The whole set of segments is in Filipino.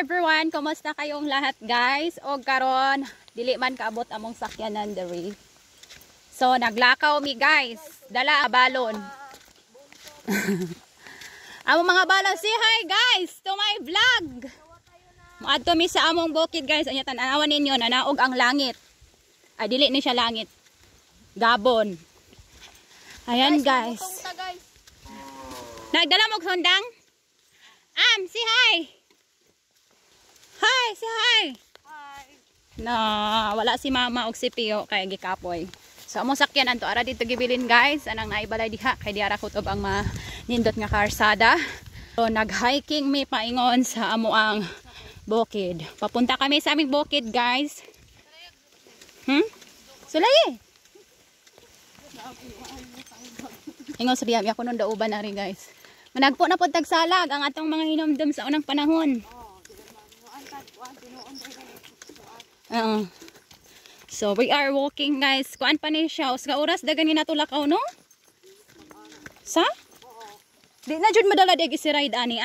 everyone, kumusta kayong lahat guys? O karon dili man kaabot among sakyanan diri. So naglakaw mi guys, dala balon. Among mga balon, say hi guys to my vlog. Moadto mi sa among bukid guys, anya tan-awan ninyo nanaog ang langit. Ay dili ni siya langit. Gabon. Ayan guys. Nagdala mo sundang? Say hi. Hi, say hi. Hi. No, wala si mama og si Pio kay gikapoy. So amo sakyan anto ara dito gibilin guys, anang naibalay diha kay diara kutob ang manindot nga karsada. So nag-hiking mi paingon sa amo ang bukid. Papunta kami sa aming bukid guys. Sulaye. Ingon sa biyab ako nun dauban na rin guys. Managpo na pod tagsalag ang atong mga hinumdum sa unang panahon. So we are walking guys. Kuan pa ni siya. Usga oras dagan ni natulakaw no? Sa? Di na jud madala dig si ride ani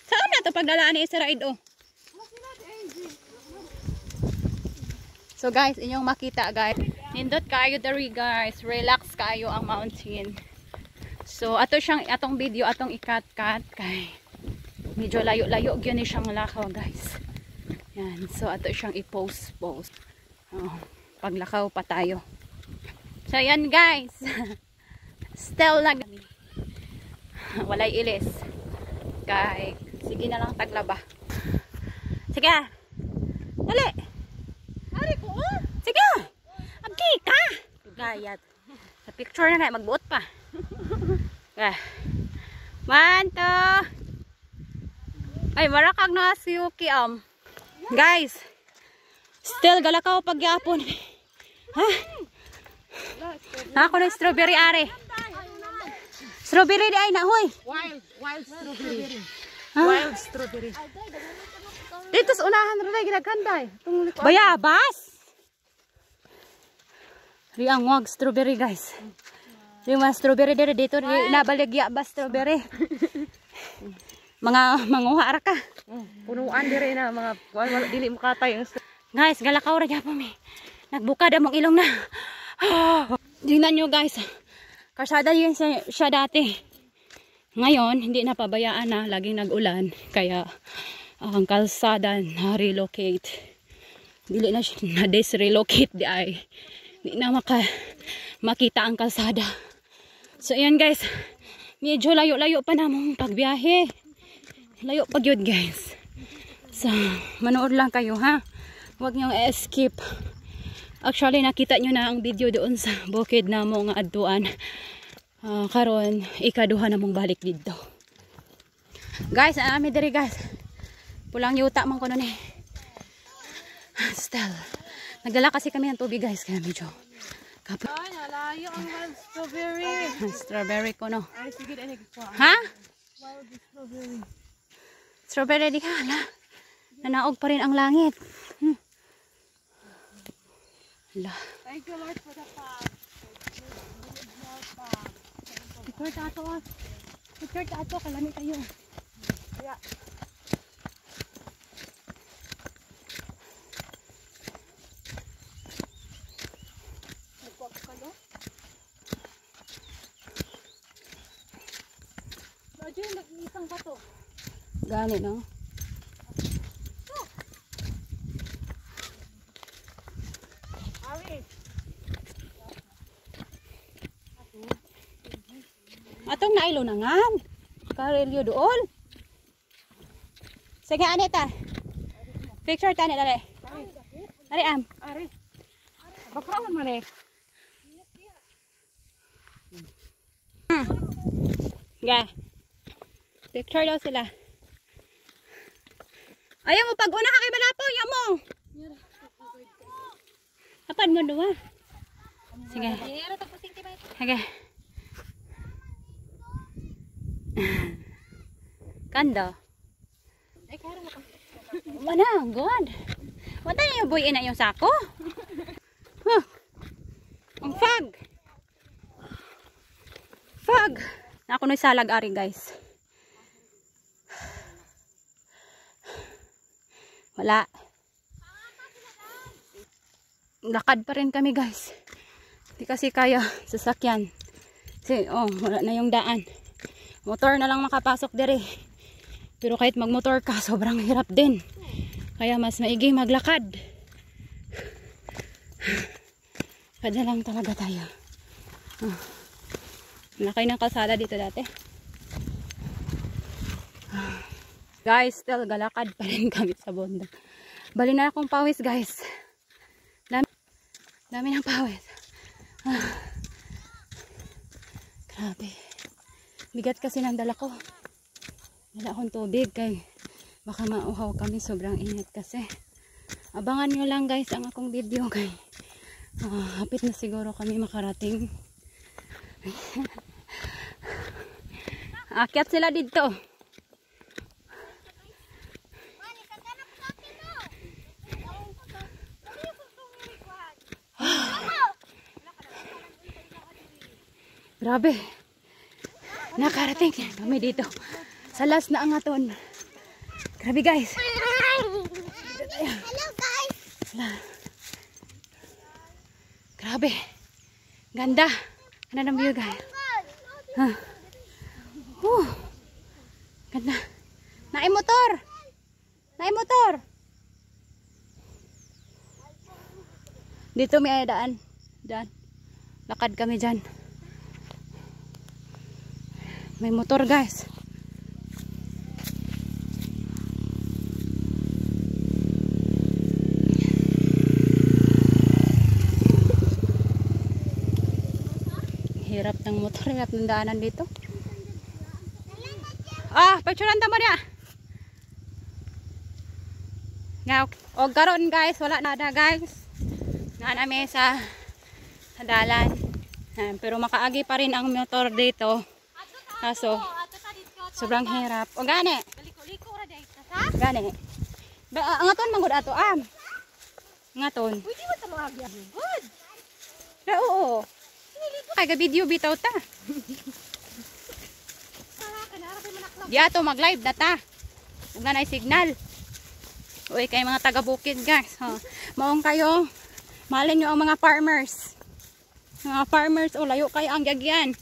Saan na to pagdala ani si ride oh? So guys, inyong makita guys. Nindot kayo diri guys. Relax kayo ang mountain. So ato siyang atong video atong ikat-kat kay medyo layo-layo gyud ni siyang lakaw guys. Yan, so ato siyang i-post. Paglakaw pa tayo. So yan guys. Still lang walay ilis. Kay sige na lang taglaba. Sige. Dali. Ari ko. Sige. Abdi ka. Gayat. Sa picture na kay magbuot pa. 1, 2. Ay marakag na si Yuki guys, still galakaw pagyapon. Ha? Ako na strawberry are. Strawberry di ay na huy. Wild strawberry. Huh? Wild strawberry. Dito sa unahan rin ginaganday. Bayabas. Riang wag strawberry guys. Yung mga strawberry dito nabaligya ba strawberry? Mga manguha ra ka. Punuan dire na mga wala dili mo katay. Guys, galakaw ra gyapon mi. Nagbukad among ilong na. Tingnan nyo guys. Karsada yun siya dati. Ngayon, hindi na pabayaan na laging nag-ulan kaya ang kalsada na relocate. Dili na siya na dis-relocate di ay. Hindi na makita ang kalsada. So ayan guys, medyo layo-layo pa namang pagbiyahe. Layo pa yun guys. So, manood lang kayo ha. Huwag niyong escape. Actually, nakita nyo na ang video doon sa bukid na mong adtuan. Karon, ikaduha na mong balik dito. Guys, ami diri guys. Pulang yuta man ko nun eh. Still. Nagdala kasi kami ng tubig guys. Kaya medyo kapit. Ay, nalayo ang wild strawberry. Strawberry ko no. Ay, sige na ha? Wild strawberry. Strawberry di ka, hala. Nanaog pa rin ang langit. Hala. Thank you Lord for the path. Picture tato ah. Picture tato, kalami tayo. Yeah. Medyo nag-iisang bato. Gani no? Atong nailo na nga. Karilyo doon. Sige, anita. Picture tani, dali. Dali, Ari. Baka naman eh. Ga. Picture daw sila. Ayaw mo pag una ka kay Balapo, ayaw mo. Kapan mo doon? Sige. Sige. Kanda. Mana, God. Wala na yung buyin na yung sako. Ang fog. Fog. Ako na salag ari guys. Wala. Lakad pa rin kami guys. Hindi kasi kaya sasakyan. Kasi wala na yung daan. Motor na lang makapasok dire. Pero kahit magmotor ka, sobrang hirap din. Kaya mas maigi maglakad. Kada lang talaga tayo. Malaki ng kalsada dito dati. Guys, still galakad pa rin kami sa bundok. Bali na akong pawis guys. Dami ng pawis. Grabe. Bigat kasi ng dala ko. Dala akong tubig kay baka mauhaw kami, sobrang init kasi. Abangan nyo lang guys ang akong video kay hapit na siguro kami makarating. Akyat sila dito. Grabe. Nakarating kami dito. Sa last na ang aton. Grabe guys. Hello guys. Grabe. Ganda. Ganda ng view guys. Ganda. Naay motor. Naay motor. Dito may daan. Daan. Lakad kami dyan. May motor guys. Hirap ng motor, hirap ng daanan dito. Picturean tamo niya. Nga, o karon guys, wala na guys. Nga namin sa dalan. Pero makaagi pa rin ang motor dito. Kaso, sobrang hirap. O gani. Gani. Angaton manggod ato Angaton. Pwede mo ito mga biyahe. Good. Oo. Ay, ga-video bitaw ta. Di ato mag-live na ta. Huwag na signal. Uy, kay mga taga-bukid guys. Maong kayo. Mahalin nyo ang mga farmers. Mga farmers, layo kayo ang gagyan.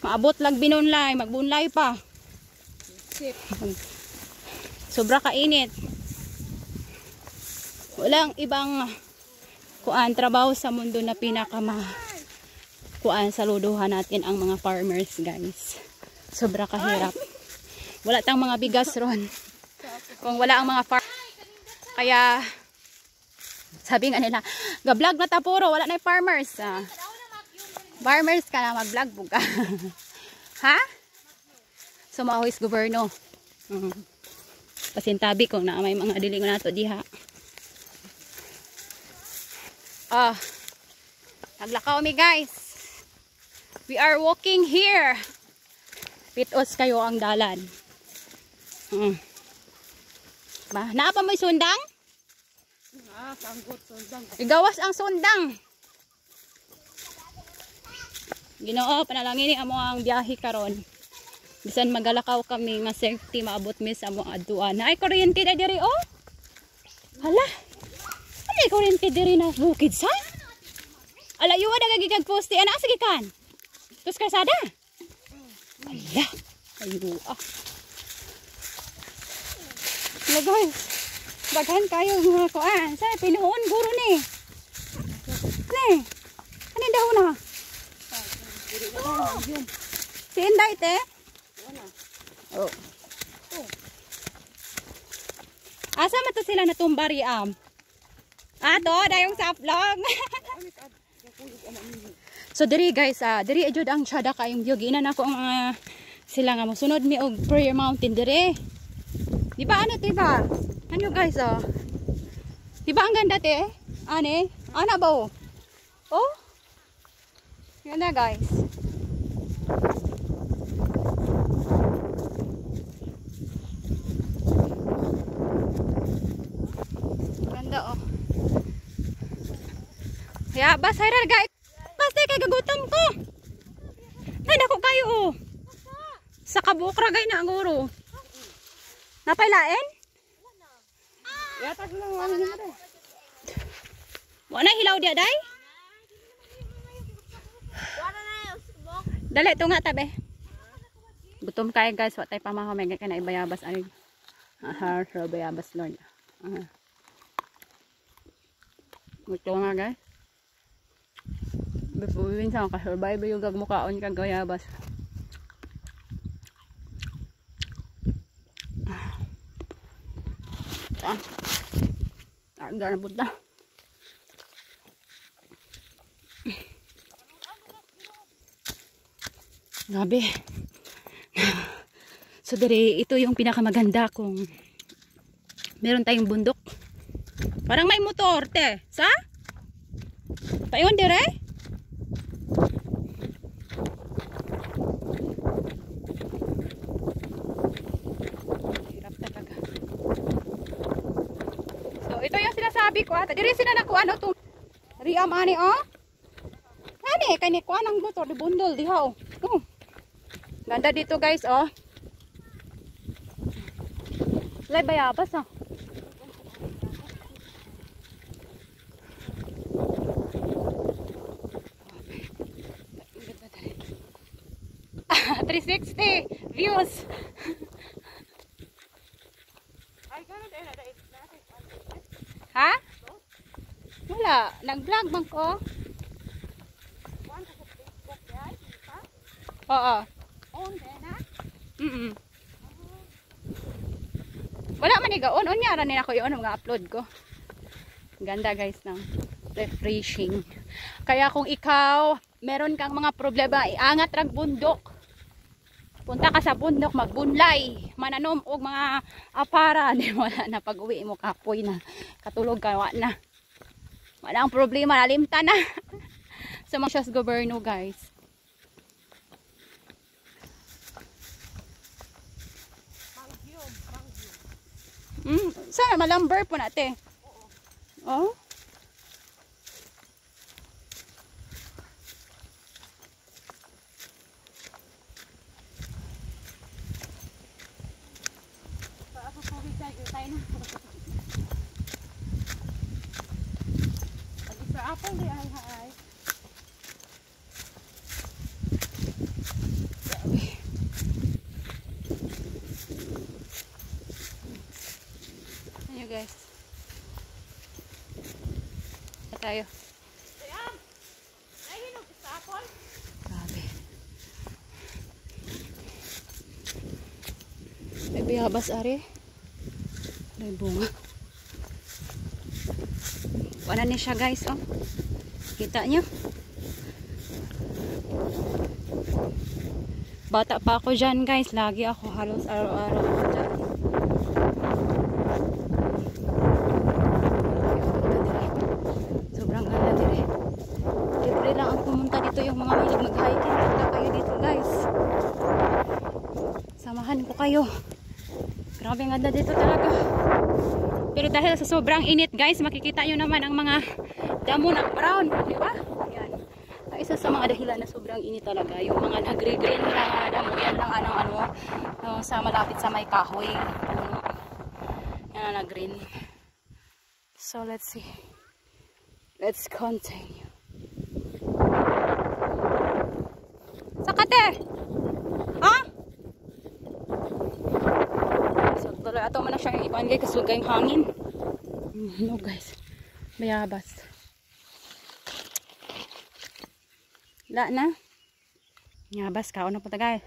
Maabot lang binunlay, magbunlay pa. Sobra kainit. Walang ibang trabaho sa mundo na saluduhan natin ang mga farmers guys. Sobra kahirap. Wala tang mga bigas ron. Kung wala ang mga kaya sabi nga nila, ga-vlog na ta puro, wala na yung farmers. Farmers ka na mag-vlog buka. Ha? Sumahois gobyerno. Pasintabi kung na may mga dilingon nato diha. Naglakaw mi guys. We are walking here. Pitos kayo ang dalan. Naapa mo'y sundang? Sanggot, sundang. Igawas ang sundang. Ginoo, panalangin ni amo ang biyahe karon. Bisan magalakaw kami nga safety maabot mi sa among adtuan. Ay kuryente na diri oh. Hala. Ay kuryente diri na bukid sa. Alayo na gagigag poste ana sige kan. Tus karsada. Hala. Ayo Hala guys. Daghan kayo mga kuan. Sa pinuon guro ni. Ni. Kanin daw na. Si Inday te? Oh. Asa man to sila natumbari Ato, dayong sa vlog. So diri guys, diri jud ang syada kayong view. Ginan ako ang sila nga mosunod mi og Prayer Mountain diri. Di ba ano tiba? Ano guys Di ba ang ganda te? Ane? Ana ba oh? Oh? Ganda guys. Ganda oh. Kaya basay ra guys. Basta kay gagutom ko. Ay dako kayo oh. Sa kabukra gay na guro. Napailaen? Yatag lang ano niya rin. Wala hilaw dia, day? Dali, ito nga tabi. Gutom kayo guys, watay pamahamay ka na ibayabas ay. So bayabas Lord. Gutom nga guys. Bipuwin sa kasurvive yung gagmukaon kag bayabas. Agad na punta. Grabe. So dire, ito yung pinakamaganda kung meron tayong bundok. Parang may motor, te. Sa? Payon dire? Hirap talaga. So ito yung sinasabi ko. Dire sila nakuha no to. Riam ani oh. Ani kay ni kuha ng motor di bundol diha oh. Ganda dito guys oh. Lay bayabas ah. Ah, 360 views. Ha? Wala, nag-vlog man ko. Oo. Wala man igaon, unya ra ni ako iyon mga upload ko. Ganda guys ng refreshing. Kaya kung ikaw meron kang mga problema, iangat rag bundok. Punta ka sa bundok, magbunlay, mananom og mga apara, di wala na pag-uwi mo kapoy na, katulog ka na. Wala ang problema, nalimta na. Sa mga siyas gobyerno guys. Sana malamber po natin. Oh. Apple di ay hay. Ayo guys. Tayo. Grabe. May bayabas ari. May bunga. Wala na siya guys oh. Kita nyo? Bata pa ako dyan guys. Lagi ako halos araw-araw ako dyan. Sobrang ganda dire. Libre lang ang pumunta dito yung mga mahilig mag-hiking. Punta kayo dito guys. Samahan ko kayo. Grabe ang ganda dito talaga. Pero dahil sa sobrang init guys, makikita nyo naman ang mga damo na brown, di ba? Yan. Isa sa mga dahilan na sobrang init talaga, yung mga nagre-green na damo, yan lang sa malapit sa may kahoy. Yan na green. So let's see. Let's continue. Sakate! Ha? So tuloy ato man na siyang ipan guys, kasi kayong hangin. No guys. Bayabas. La na. Bayabas ka. Ano po tagay?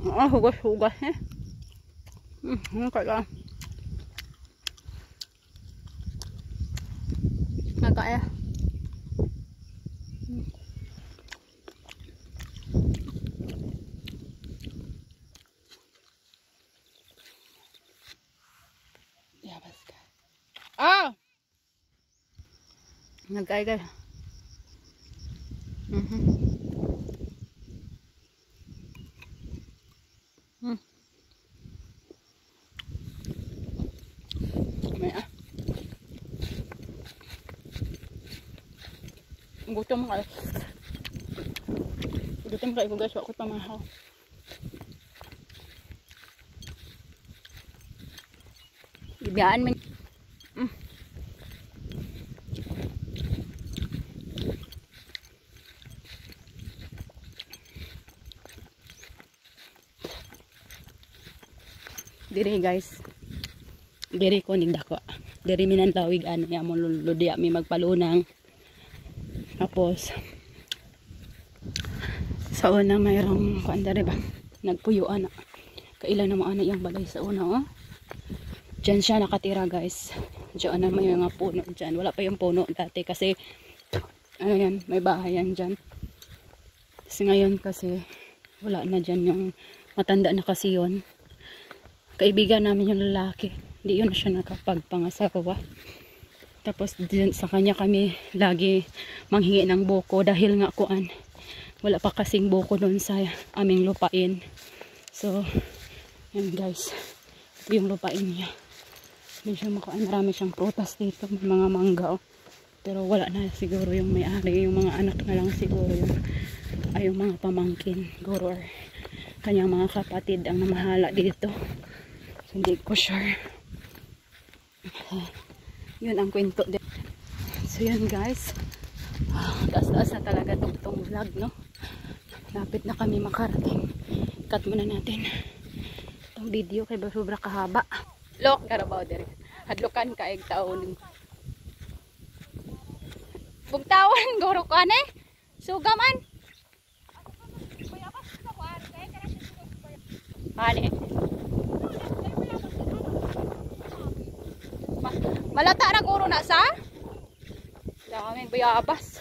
Hugas-hugas eh. Kaya. Nagkaya. Bayabas ka. Ah! Nagkaya. Gutom ka. Gutom ka guys, ako pamahaw. Biyaan man. Diri guys. Diri ko ning dako. Diri minan lawig ano ya mo luludi mi magpalunang. Tapos sa una mayroong kuan diri ba? Nagpuyuan na. Kailan na mo ana yang balay sa una oh. Diyan siya nakatira guys. Diyan na may mga puno diyan. Wala pa yung puno dati kasi ano yan, may bahay yan diyan. Kasi ngayon kasi wala na diyan yung matanda na kasi yon. Kaibigan namin yung lalaki. Hindi yun siya nakapagpangasawa. Tapos din sa kanya kami lagi manghingi ng buko dahil nga kuan. Wala pa kasing buko doon sa aming lupain. So, yan guys. Ito yung lupain niya. Medyo makuan. Marami siyang prutas dito. May mga mangga. Oh. Pero wala na siguro yung may-ari. Yung mga anak na lang siguro yung ay yung mga pamangkin. Siguro or kanyang mga kapatid ang namahala dito. Hindi ko sure. Yun ang kwento din. So yun guys. Taas-taas na talaga itong vlog no. Lapit na kami makarating. Cut muna natin itong video kay sobra kahaba. Look, karabaw dere. Hadlukan ka eg taon. Bugtawan goro ka ne. Sugaman. Ani. Malata na guro na sa? Daming bayabas.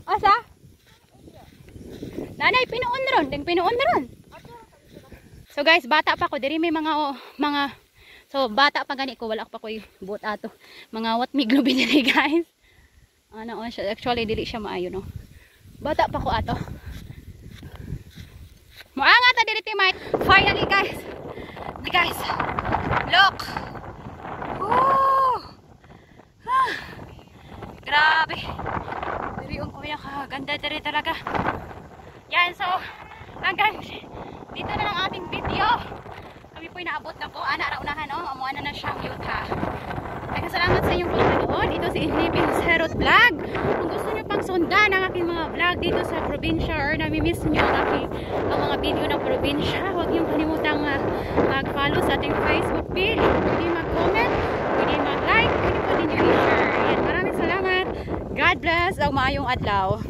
Asa? Nanay, pinuon ron. Ding pinuon ron. So guys, bata pa ko. Diri may mga so bata pa gani ko. Wala pa ko yung buot ato. Mga what miglubi diri guys. Ano siya. Actually, dili siya maayo no. Bata pa ko ato. Muangat na diri timay. Finally guys. Guys. Look. Grabe. Diri yung kuya kaganda diri talaga. Yan, so hanggang dito na lang ating video. Kami po'y naabot na po. Ana raunahan no. Amuan na siyang yuta. Salamat sa inyong pagkanood. Ito si Inipin Serot Vlog. Kung gusto nyo pang sundan ang aking mga vlog dito sa probinsya or namimiss nyo ang mga video ng probinsya, huwag nyo kalimutang mag-follow sa ating Facebook page. Pwede mag-comment, pwede mag-like, pwede po ninyo i-share. Maraming salamat. God bless. Ang maayong adlaw.